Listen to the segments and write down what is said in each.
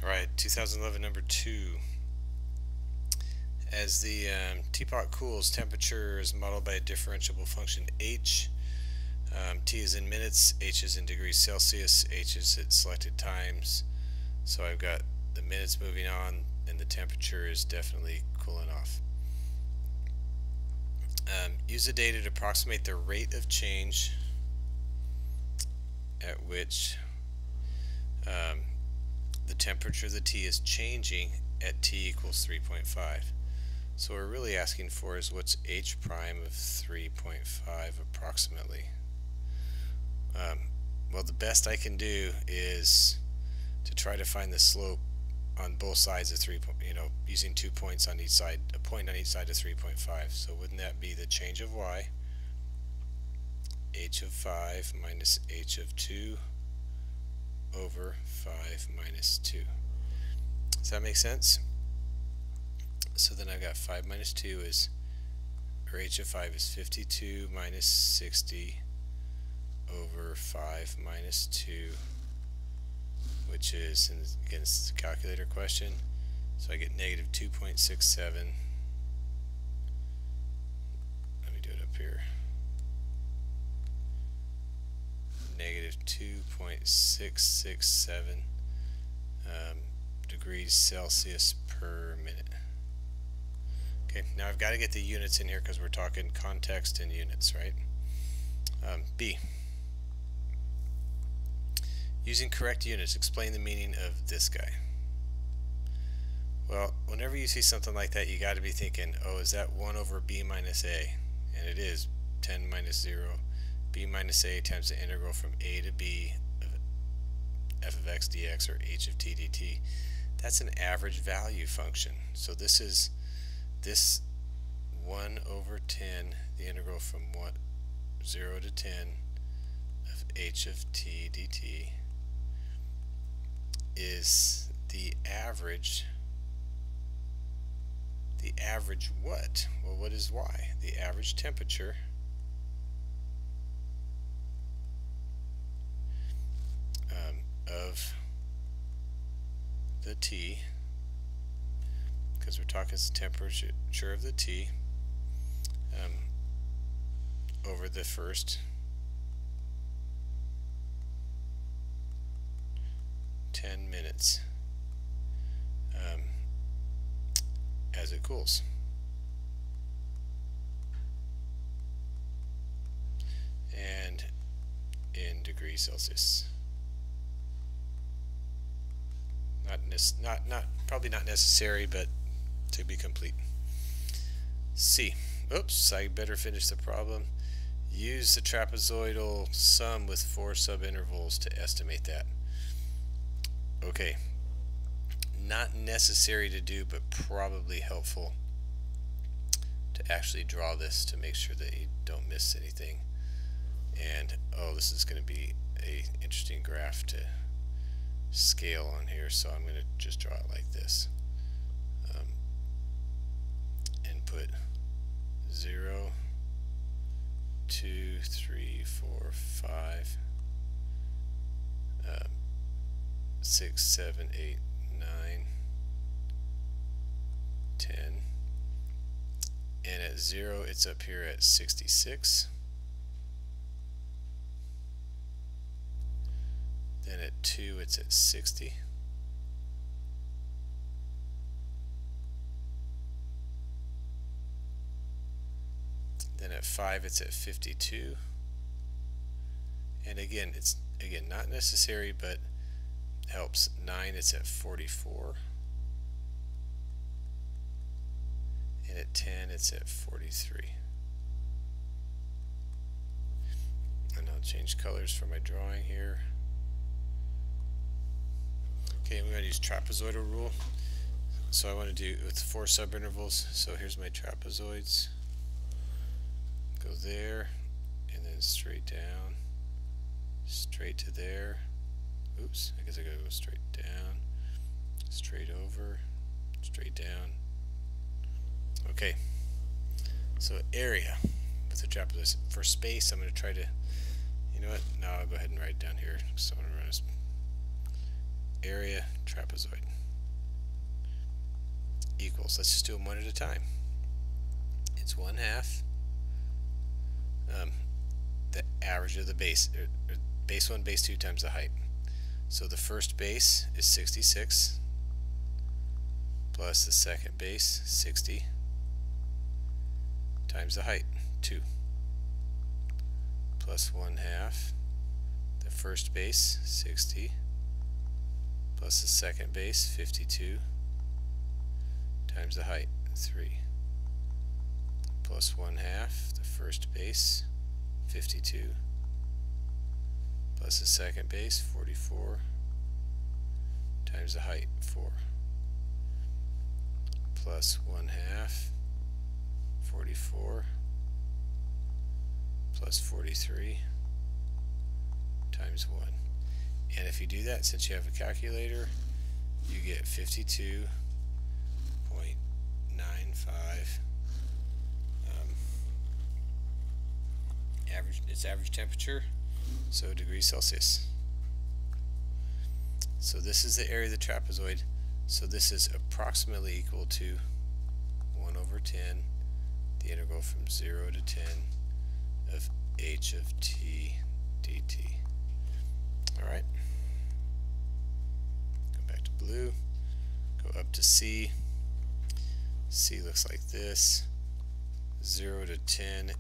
Alright, 2011 number 2. As the teapot cools, temperature is modeled by a differentiable function h. T is in minutes, h is in degrees Celsius, h is at selected times. So I've got the minutes moving on and the temperature is definitely cooling off. Use the data to approximate the rate of change at which the temperature of the T is changing at T equals 3.5. So what we're really asking for is what's H prime of 3.5 approximately. Well, the best I can do is to try to find the slope on both sides of using 2 points on each side, a point on each side of 3.5. So wouldn't that be the change of y, h of 5 minus h of 2 over 5 minus 2. Does that make sense? So then I've got 5 minus 2 is, or h of 5 is 52 minus 60 over 5 minus 2, which is, and again, this is a calculator question, so I get negative 2.67. Let me do it up here. Negative 2.667 degrees Celsius per minute. Okay, now I've got to get the units in here because we're talking context and units, right? B. Using correct units, explain the meaning of this guy. Well, whenever you see something like that, you got to be thinking, oh, is that 1 over b minus a? And it is 10 minus 0. B minus a times the integral from a to b of f of x dx, or h of t dt. That's an average value function. So this is this 1 over 10, the integral from 0 to 10 of h of t dt is the average. The average what? Well, what is y? The average temperature of the T, because we're talking the temperature of the T over the first 10 minutes as it cools. And in degrees Celsius. Probably not necessary, but to be complete. C. Oops, I better finish the problem. Use the trapezoidal sum with 4 subintervals to estimate that. Okay. Not necessary to do, but probably helpful to actually draw this to make sure that you don't miss anything. And oh, this is going to be an interesting graph to scale on here, so I'm going to just draw it like this. And put 0, 2, 3, 4, 5, 6, 7, 8, 9, 10. And at 0, it's up here at 66. Then at 2, it's at 60. Then at 5, it's at 52. And again, it's not necessary, but helps. 9, it's at 44. And at 10, it's at 43. And I'll change colors for my drawing here. Okay, we're going to use trapezoidal rule. So I want to do with 4 subintervals. So here's my trapezoids. Go there, and then straight down, straight to there. Oops, I guess I gotta go straight down, straight over, straight down. Okay, so area with the trapezoid. For space, I'm going to try to, you know what, now I'll go ahead and write it down here. So I'm going to run area trapezoid equals, let's just do them one at a time. It's 1/2 the average of the base, or base 1, base 2 times the height. So the first base is 66 plus the second base 60 times the height 2 plus 1/2 the first base 60 plus the second base 52 times the height 3 plus 1/2 the first base 52 plus the second base 44 times the height 4 plus 1/2 44 plus 43 times 1. And if you do that, since you have a calculator, you get 52.95 average. It's average temperature, so degrees Celsius. So this is the area of the trapezoid. So this is approximately equal to 1/10, the integral from 0 to 10 of h of t dt. Alright, go back to blue, go up to C. C looks like this, 0 to 10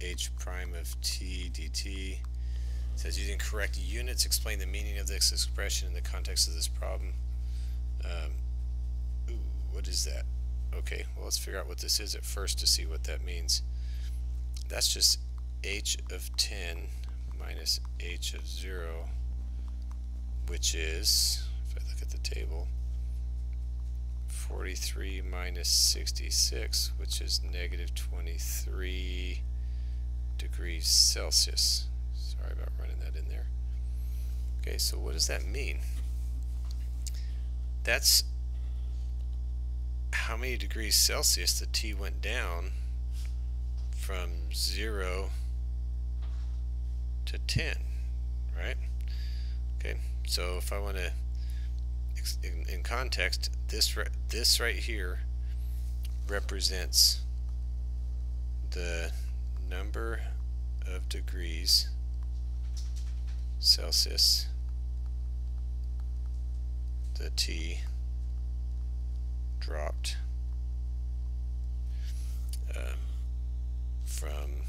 h prime of t dt. It says using correct units, explain the meaning of this expression in the context of this problem. What is that? Okay, well, let's figure out what this is at first to see what that means. That's just h of 10 minus h of 0, which is, if I look at the table, 43 minus 66, which is negative 23 degrees Celsius. Sorry about running that in there. Okay, so what does that mean? That's how many degrees Celsius the T went down from 0 to 10, right? Okay, so if I want to, in context, this right here represents the number of degrees Celsius the T dropped from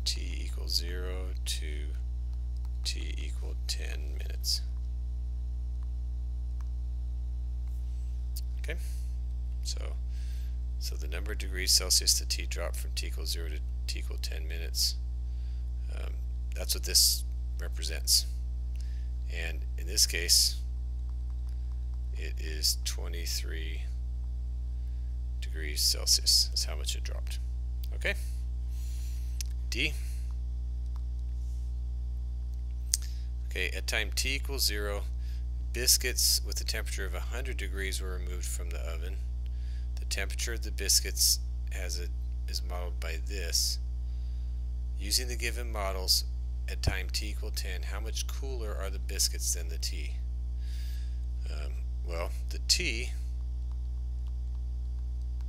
T equals 0 to T equal 10 minutes. Okay, so the number of degrees Celsius the T dropped from T equals 0 to T equal 10 minutes. That's what this represents. And in this case, it is 23 degrees Celsius. That's how much it dropped. Okay? D. Okay, at time T equals 0, biscuits with a temperature of 100 degrees were removed from the oven. The temperature of the biscuits is modeled by this. Using the given models, at time T equal 10, how much cooler are the biscuits than the T? Well, the T,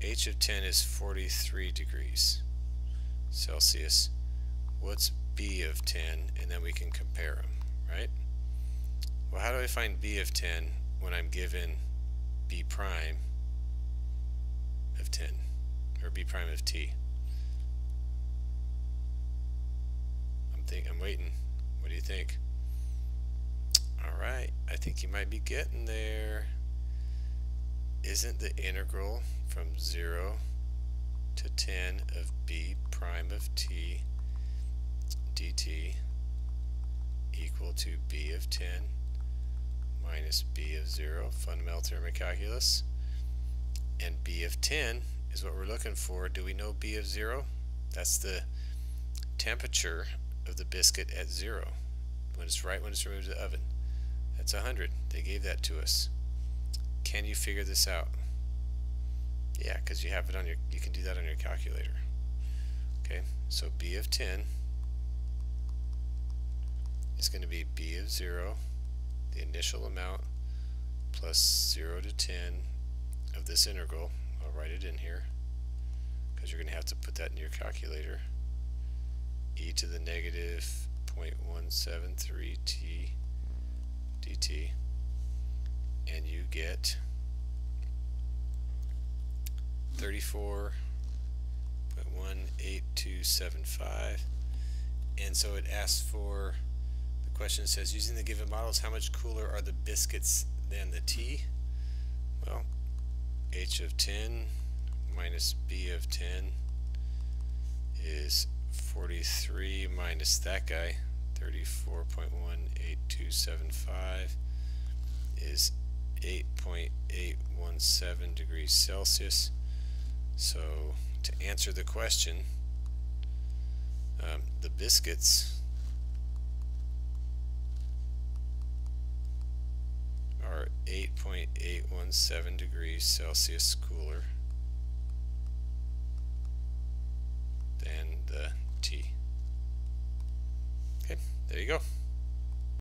H of 10 is 43 degrees Celsius. What's B of 10? And then we can compare them, right? Well, how do I find B of 10 when I'm given B prime of 10, or B prime of T? I'm waiting. What do you think? Alright, I think you might be getting there. Isn't the integral from 0 to 10 of B prime of T dt equal to B of 10 minus B of 0, fundamental theorem of calculus? And B of 10 is what we're looking for. Do we know B of 0? That's the temperature of the biscuit at 0, when it's removed to the oven. That's 100. They gave that to us. Can you figure this out? Yeah, because you have it on you can do that on your calculator. Okay, so B of 10 is going to be B of 0, the initial amount plus 0 to 10 of this integral. I'll write it in here because you're going to have to put that in your calculator. E to the negative 0.173 t dt, and you get 34.18275. And so it asks for, the question says, using the given models, how much cooler are the biscuits than the tea? Well, h of 10 minus b of 10 is 43 minus that guy, 34.18275, is 8.817 degrees Celsius. So to answer the question, the biscuits are 8.817 degrees Celsius cooler than the tea. Okay, there you go.